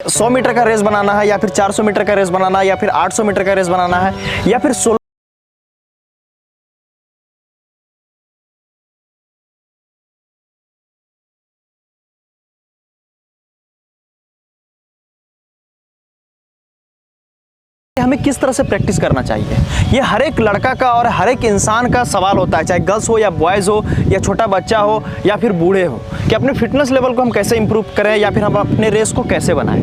100 metre का race बनाना है या फिर 400 मीटर का रेस बनाना है या फिर 800 मीटर का रेस बनाना है या फिर 16 हमें किस तरह से प्रैक्टिस करना चाहिए। ये हर एक लड़का का और हर एक इंसान का सवाल होता है, चाहे गर्ल्स हो या बॉयज़ हो या छोटा बच्चा हो या फिर बूढ़े हो, कि अपने फिटनेस लेवल को हम कैसे इंप्रूव करें या फिर हम अपने रेस को कैसे बनाएं।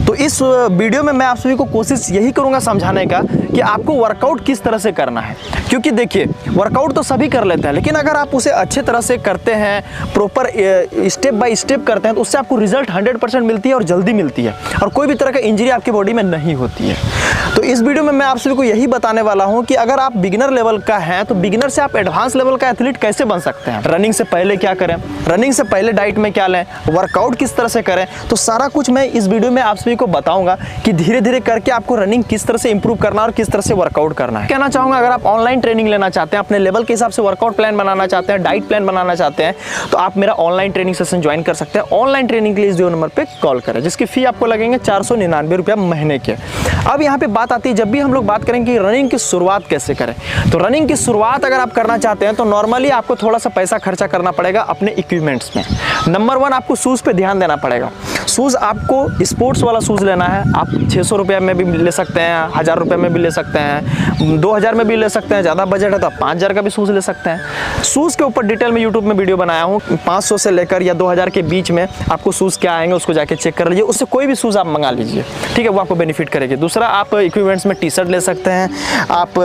तो इस वीडियो में मैं आप सभी को कोशिश यही करूंगा समझाने का कि आपको वर्कआउट किस तरह से करना है। क्योंकि देखिए, वर्कआउट तो सभी कर लेते हैं, लेकिन अगर आप उसे अच्छे तरह से करते हैं, प्रॉपर स्टेप बाय स्टेप करते हैं, तो उससे आपको रिजल्ट 100% मिलती है और जल्दी मिलती है और कोई भी तरह का इंजरी आपकी बॉडी में नहीं होती है। तो इस वीडियो में मैं आप सभी को यही बताने वाला हूं कि अगर आप बिगिनर लेवल का हैं तो बिगिनर से आप एडवांस लेवल का एथलीट कैसे बन सकते हैं। रनिंग से पहले क्या करें, रनिंग से पहले डाइट में क्या लें, वर्कआउट किस तरह से करें, तो सारा कुछ मैं इस वीडियो में आप सभी को बताऊंगा कि धीरे धीरे करके आपको रनिंग किस तरह से इंप्रूव करना और किस तरह से वर्कआउट करना है। कहना चाहूंगा, अगर आप ऑनलाइन ट्रेनिंग लेना चाहते हैं, अपने लेवल के हिसाब से वर्कआउट प्लान बनाना चाहते हैं, डाइट प्लान बनाना चाहते हैं, तो आप मेरा ऑनलाइन ट्रेनिंग सेशन ज्वाइन कर सकते हैं। ऑनलाइन ट्रेनिंग के लिए इस नंबर पर कॉल करें, जिसकी फी आपको लगेंगे 499 रुपया महीने के। अब यहाँ पे बात आती है, जब भी हम लोग बात करेंगे कि रनिंग की शुरुआत कैसे करें, तो रनिंग की शुरुआत अगर आप करना चाहते हैं तो नॉर्मली आपको थोड़ा सा पैसा खर्चा करना पड़ेगा अपने इक्विपमेंट्स में। नंबर 1, आपको शूज़ पे ध्यान देना पड़ेगा। शूज़ आपको स्पोर्ट्स वाला शूज़ लेना है। आप 600 रुपये में भी ले सकते हैं, 1000 रुपये में भी ले सकते हैं, 2000 में भी ले सकते हैं। ज़्यादा बजट है तो आप 5000 का भी शूज़ ले सकते हैं। शूज़ के ऊपर डिटेल में यूट्यूब में वीडियो बनाया हूँ। 500 से लेकर या 2000 के बीच में आपको शूज़ क्या आएंगे उसको जाके चेक कर लीजिए, उससे कोई भी शूज़ आप मंगा लीजिए, ठीक है, वो आपको बेनिफिट करेगी। दूसरा, आप इक्विपमेंट्स में टी शर्ट ले सकते हैं, आप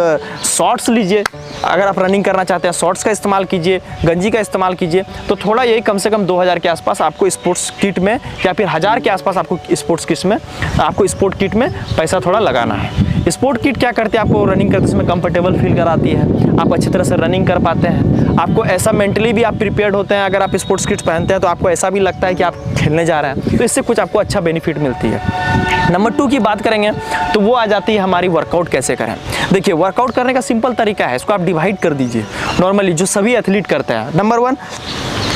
शॉर्ट्स लीजिए। अगर आप रनिंग करना चाहते हैं शॉर्ट्स का इस्तेमाल कीजिए, गंजी का इस्तेमाल कीजिए। तो थोड़ा यही कम से कम 2000 के आसपास आपको स्पोर्ट्स किट में या फिर 1000 के आसपास आपको स्पोर्ट्स किट में पैसा थोड़ा लगाना है। स्पोर्ट किट क्या करती है, आपको रनिंग करते समय कंफर्टेबल फील कराती है, आप अच्छी तरह से रनिंग कर पाते हैं, आपको ऐसा मेंटली भी आप प्रिपेयर्ड होते हैं। अगर आप स्पोर्ट्स किट पहनते हैं तो आपको ऐसा भी लगता है कि आप खेलने जा रहे हैं, तो इससे कुछ आपको अच्छा बेनिफिट मिलती है। नंबर 2 की बात करेंगे तो वो आ जाती है हमारी वर्कआउट कैसे करें। देखिए, वर्कआउट करने का सिंपल तरीका है, इसको आप डिवाइड कर दीजिए नॉर्मली जो सभी एथलीट करते हैं। नंबर 1,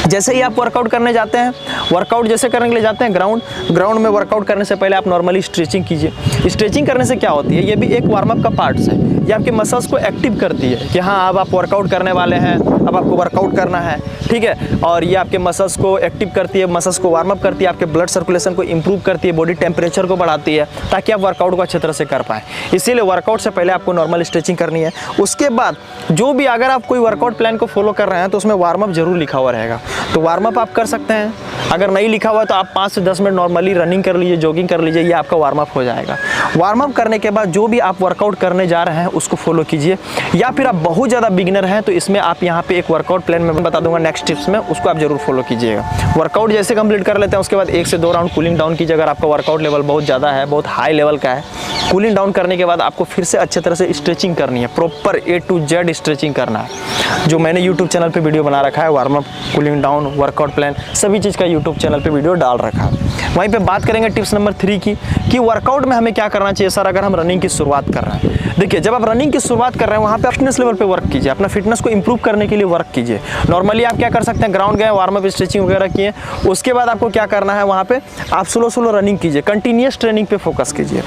जैसे ही आप वर्कआउट करने जाते हैं, वर्कआउट जैसे करने के लिए जाते हैं ग्राउंड में वर्कआउट करने से पहले आप नॉर्मली स्ट्रेचिंग कीजिए। स्ट्रेचिंग करने से क्या होती है, ये भी एक वार्म अप का पार्ट्स है, ये आपके मसल्स को एक्टिव करती है कि हाँ अब आप वर्कआउट करने वाले हैं, अब आपको वर्कआउट करना है, ठीक है। और ये आपके मसल्स को एक्टिव करती है, मसल्स को वार्म अप करती है, आपके ब्लड सर्कुलेशन को इंप्रूव करती है, बॉडी टेम्परेचर को बढ़ाती है, ताकि आप वर्कआउट को अच्छी तरह से कर पाएँ। इसीलिए वर्कआउट से पहले आपको नॉर्मल स्ट्रेचिंग करनी है। उसके बाद जो भी अगर आप कोई वर्कआउट प्लान को फॉलो कर रहे हैं तो उसमें वार्म अप जरूर लिखा हुआ रहेगा, तो वार्म अप आप कर सकते हैं। अगर नहीं लिखा हुआ है तो आप 5 से 10 मिनट नॉर्मली रनिंग कर लीजिए, जॉगिंग कर लीजिए, ये आपका वार्म अप हो जाएगा। वार्म अप करने के बाद जो भी आप वर्कआउट करने जा रहे हैं उसको फॉलो कीजिए। या फिर आप बहुत ज़्यादा बिगिनर हैं तो इसमें आप यहाँ पे एक वर्कआउट प्लान में बता दूंगा नेक्स्ट टिप्स में, उसको आप जरूर फॉलो कीजिएगा। वर्कआउट जैसे कंप्लीट कर लेते हैं उसके बाद 1 से 2 राउंड कूलिंग डाउन कीजिए। अगर आपका वर्कआउट लेवल बहुत ज़्यादा है, बहुत हाई लेवल का है, कूलिंग डाउन करने के बाद आपको फिर से अच्छे तरह से स्ट्रेचिंग करनी है, proper A to Z stretching करना है। जो मैंने यूट्यूब चैनल पे वीडियो बना रखा है, warm up, cooling down, workout plan, सभी चीज़ का यूट्यूब चैनल पे वीडियो डाल रखा है। वहीं पे बात करेंगे टिप्स नंबर 3 की, कि वर्कआउट में हमें क्या करना चाहिए सर अगर हम रनिंग की शुरुआत कर रहे हैं। देखिए, जब आप रनिंग की शुरुआत कर रहे हैं वहाँ पे फिटनेस लेवल पे वर्क कीजिए, अपना फिटनेस को इंप्रूव करने के लिए वर्क कीजिए। नॉर्मली आप क्या कर सकते हैं, ग्राउंड गए, वार्म अप, स्ट्रेचिंग वगैरह किए, उसके बाद आपको क्या करना है, वहाँ पे आप स्लो रनिंग कीजिए, कंटिन्यूस ट्रेनिंग पे फोकस कीजिए।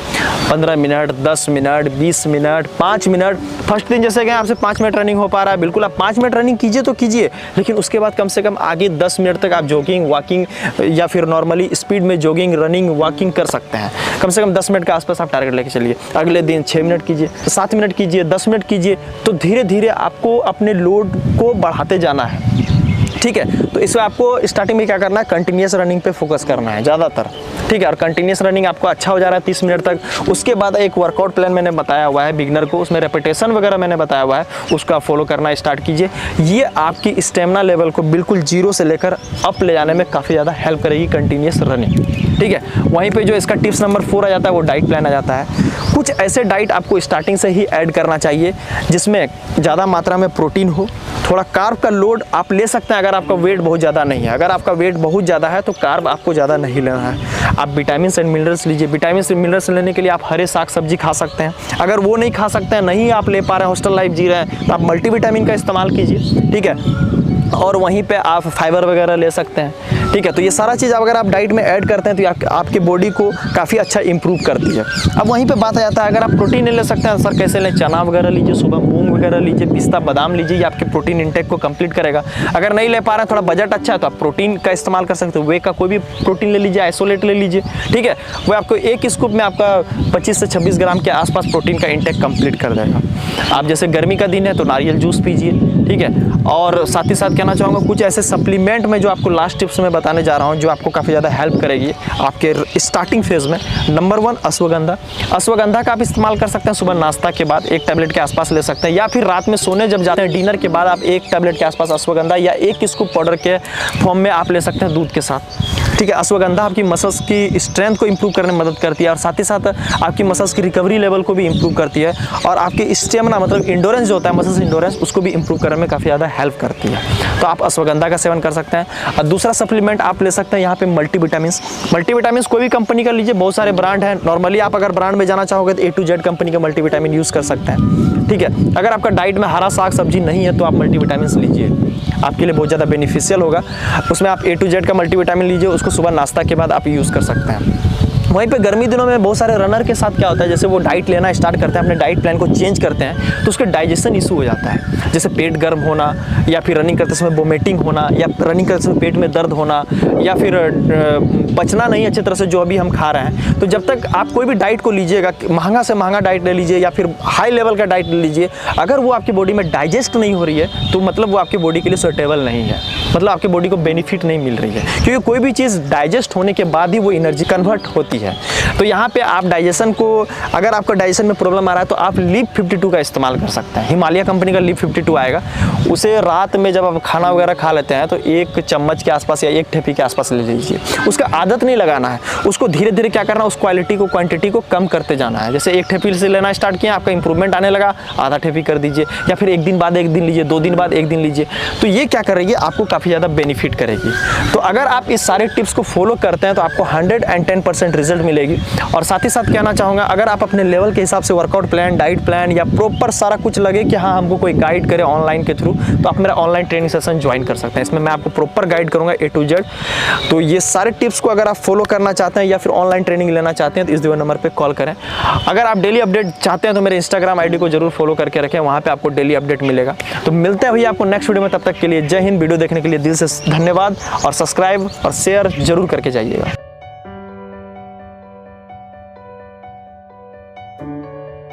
15 minute, 10 minute, 20 minute, 5 minute. First दिन जैसे गए आपसे 5 मिनट रनिंग हो पा रहा है, बिल्कुल आप 5 मिनट रनिंग कीजिए तो कीजिए, लेकिन उसके बाद कम से कम आगे 10 मिनट तक आप जॉगिंग, वॉकिंग या फिर नॉर्मली स्पीड में जॉगिंग, रनिंग, वॉकिंग कर सकते हैं। कम से कम 10 मिनट के आसपास आप टारगेट लेके चलिए। अगले दिन 6 मिनट कीजिए, 7 मिनट कीजिए, 10 मिनट कीजिए, तो धीरे धीरे आपको अपने लोड को बढ़ाते जाना है, ठीक है। तो इसमें आपको स्टार्टिंग में क्या करना है, कंटिन्यूस रनिंग पे फोकस करना है ज़्यादातर, ठीक है। और कंटिन्यूस रनिंग आपको अच्छा हो जा रहा है 30 मिनट तक। उसके बाद एक वर्कआउट प्लान मैंने बताया हुआ है बिगिनर को, उसमें रेपिटेशन वगैरह मैंने बताया हुआ है, उसका फॉलो करना स्टार्ट कीजिए। ये आपकी स्टेमिना लेवल को बिल्कुल 0 से लेकर अप ले जाने में काफ़ी ज़्यादा हेल्प करेगी कंटिन्यूस रनिंग, ठीक है। वहीं पे जो इसका टिप्स नंबर 4 आ जाता है वो डाइट प्लान आ जाता है। कुछ ऐसे डाइट आपको स्टार्टिंग से ही ऐड करना चाहिए जिसमें ज़्यादा मात्रा में प्रोटीन हो, थोड़ा कार्ब का लोड आप ले सकते हैं अगर आपका वेट बहुत ज़्यादा नहीं है। अगर आपका वेट बहुत ज़्यादा है तो कार्ब आपको ज़्यादा नहीं लेना है। आप विटामिन एंड मिनरल्स लीजिए। विटामिन एंड मिनरल्स लेने के लिए आप हरे साग सब्जी खा सकते हैं। अगर वो नहीं खा सकते हैं, नहीं आप ले पा रहे हैं, हॉस्टल लाइफ जी रहे हैं, तो आप मल्टीविटामिन का इस्तेमाल कीजिए, ठीक है। और वहीं पे आप फाइबर वगैरह ले सकते हैं, ठीक है। तो ये सारा चीज़ अगर आप डाइट में ऐड करते हैं तो आपके बॉडी को काफ़ी अच्छा इंप्रूव करती है। अब वहीं पे बात आ जाता है, अगर आप प्रोटीन नहीं ले सकते हैं सर कैसे लें, चना वगैरह लीजिए, सुबह मूंग वगैरह लीजिए, पिस्ता बादाम लीजिए, ये आपके प्रोटीन इंटेक को कंप्लीट करेगा। अगर नहीं ले पा रहे हैं, थोड़ा बजट अच्छा है, तो आप प्रोटीन का इस्तेमाल कर सकते हो। वे का कोई भी प्रोटीन ले लीजिए, आइसोलेट ले लीजिए, ठीक है। वो आपको एक स्कूप में आपका 25 से 26 ग्राम के आसपास प्रोटीन का इंटेक कंप्लीट कर देगा। आप जैसे गर्मी का दिन है तो नारियल जूस पीजिए, ठीक है। और साथ ही साथ कहना चाहूँगा कुछ ऐसे सप्लीमेंट में जो आपको लास्ट टिप्स में बताने जा रहा हूँ, जो आपको काफ़ी ज़्यादा हेल्प करेगी आपके स्टार्टिंग फेज़ में। नंबर 1 अश्वगंधा। अश्वगंधा का आप इस्तेमाल कर सकते हैं सुबह नाश्ता के बाद 1 टैबलेट के आसपास ले सकते हैं, या फिर रात में सोने जब जाते हैं डिनर के बाद आप 1 टैबलेट के आसपास अश्वगंधा या 1 स्कूप पाउडर के फॉर्म में आप ले सकते हैं दूध के साथ, ठीक है। अश्वगंधा आपकी मसल्स की स्ट्रेंथ को इंप्रूव करने में मदद करती है और साथ ही साथ आपकी मसल्स की रिकवरी लेवल को भी इंप्रूव करती है और आपकी स्टेमिना मतलब इंडोरेंस जो होता है, मसल्स इंडोरेंस, उसको भी इंप्रूव करने में काफ़ी ज़्यादा हेल्प करती है। तो आप अश्वगंधा का सेवन कर सकते हैं। और दूसरा सप्लीमेंट आप ले सकते हैं यहाँ पे मल्टीविटामिन्स। मल्टीविटामिन्स कोई भी कंपनी का लीजिए, बहुत सारे ब्रांड हैं। नॉर्मली आप अगर ब्रांड में जाना चाहोगे तो A to Z कंपनी का मल्टीविटामिन यूज़ कर सकते हैं, ठीक है। अगर आपका डाइट में हरा साग सब्जी नहीं है तो आप मल्टीविटामिन्स लीजिए, आपके लिए बहुत ज़्यादा बेनिफिशियल होगा। उसमें आप A to Z का मल्टीविटामिन लीजिए, उसको सुबह नाश्ता के बाद आप यूज़ कर सकते हैं। वहीं पे गर्मी दिनों में बहुत सारे रनर के साथ क्या होता है, जैसे वो डाइट लेना स्टार्ट करते हैं, अपने डाइट प्लान को चेंज करते हैं, तो उसके डाइजेशन इशू हो जाता है, जैसे पेट गर्म होना या फिर रनिंग करते समय वोमिटिंग होना या रनिंग करते समय पेट में दर्द होना या फिर पचना नहीं अच्छी तरह से जो अभी हम खा रहे हैं। तो जब तक आप कोई भी डाइट को लीजिएगा, महंगा से महंगा डाइट ले लीजिए या फिर हाई लेवल का डाइट ले लीजिए, अगर वो आपकी बॉडी में डाइजेस्ट नहीं हो रही है तो मतलब वो आपकी बॉडी के लिए सुटेबल नहीं है, मतलब आपकी बॉडी को बेनिफिट नहीं मिल रही है, क्योंकि कोई भी चीज़ डाइजेस्ट होने के बाद ही वो एनर्जी कन्वर्ट होती है। तो यहाँ पे आप डाइजेशन को, अगर आपका डाइजेशन में प्रॉब्लम आ रहा है तो आप लीप 52 का इस्तेमाल कर सकते हैं। हिमालय कंपनी का लीप 52 आएगा, उसे रात में जब आप खाना वगैरह खा लेते हैं तो 1 चम्मच के आसपास या 1 ठेपी के आसपास ले लीजिए। उसका आदत नहीं लगाना है, उसको धीरे धीरे क्या करना है, उस क्वालिटी को, क्वांटिटी को कम करते जाना है। जैसे 1 ठेपी से लेना स्टार्ट किया, आपका इंप्रूवमेंट आने लगा, आधा ठेपी कर दीजिए, या फिर 1 दिन बाद 1 दिन लीजिए, 2 दिन बाद 1 दिन लीजिए। तो ये क्या करेगी, आपको काफ़ी ज़्यादा बेनिफिट करेगी। तो अगर आप इस सारे टिप्स को फॉलो करते हैं तो आपको 110% रिजल्ट मिलेगी। और साथ ही साथ कहना चाहूँगा, अगर आप अपने लेवल के हिसाब से वर्कआउट प्लान, डाइट प्लान या प्रॉपर सारा कुछ लगे कि हाँ हमको कोई गाइड करे ऑनलाइन के थ्रू, तो आप मेरा ऑनलाइन ट्रेनिंग सेशन ज्वाइन कर सकते हैं। इसमें मैं आपको प्रॉपर गाइड करूँगा A to Z। तो ये सारे टिप्स को अगर आप फॉलो करना चाहते हैं या फिर ऑनलाइन ट्रेनिंग लेना चाहते हैं तो इस दिए नंबर पर कॉल करें। अगर आप डेली अपडेट चाहते हैं तो मेरे इंस्टाग्राम ID को जरूर फॉलो करके रखें, वहाँ पर आपको डेली अपडेट मिलेगा। तो मिलते हैं भैया आपको नेक्स्ट वीडियो में, तब तक के लिए जय हिंद। वीडियो देखने के लिए दिल से धन्यवाद और सब्सक्राइब और शेयर जरूर करके जाइएगा।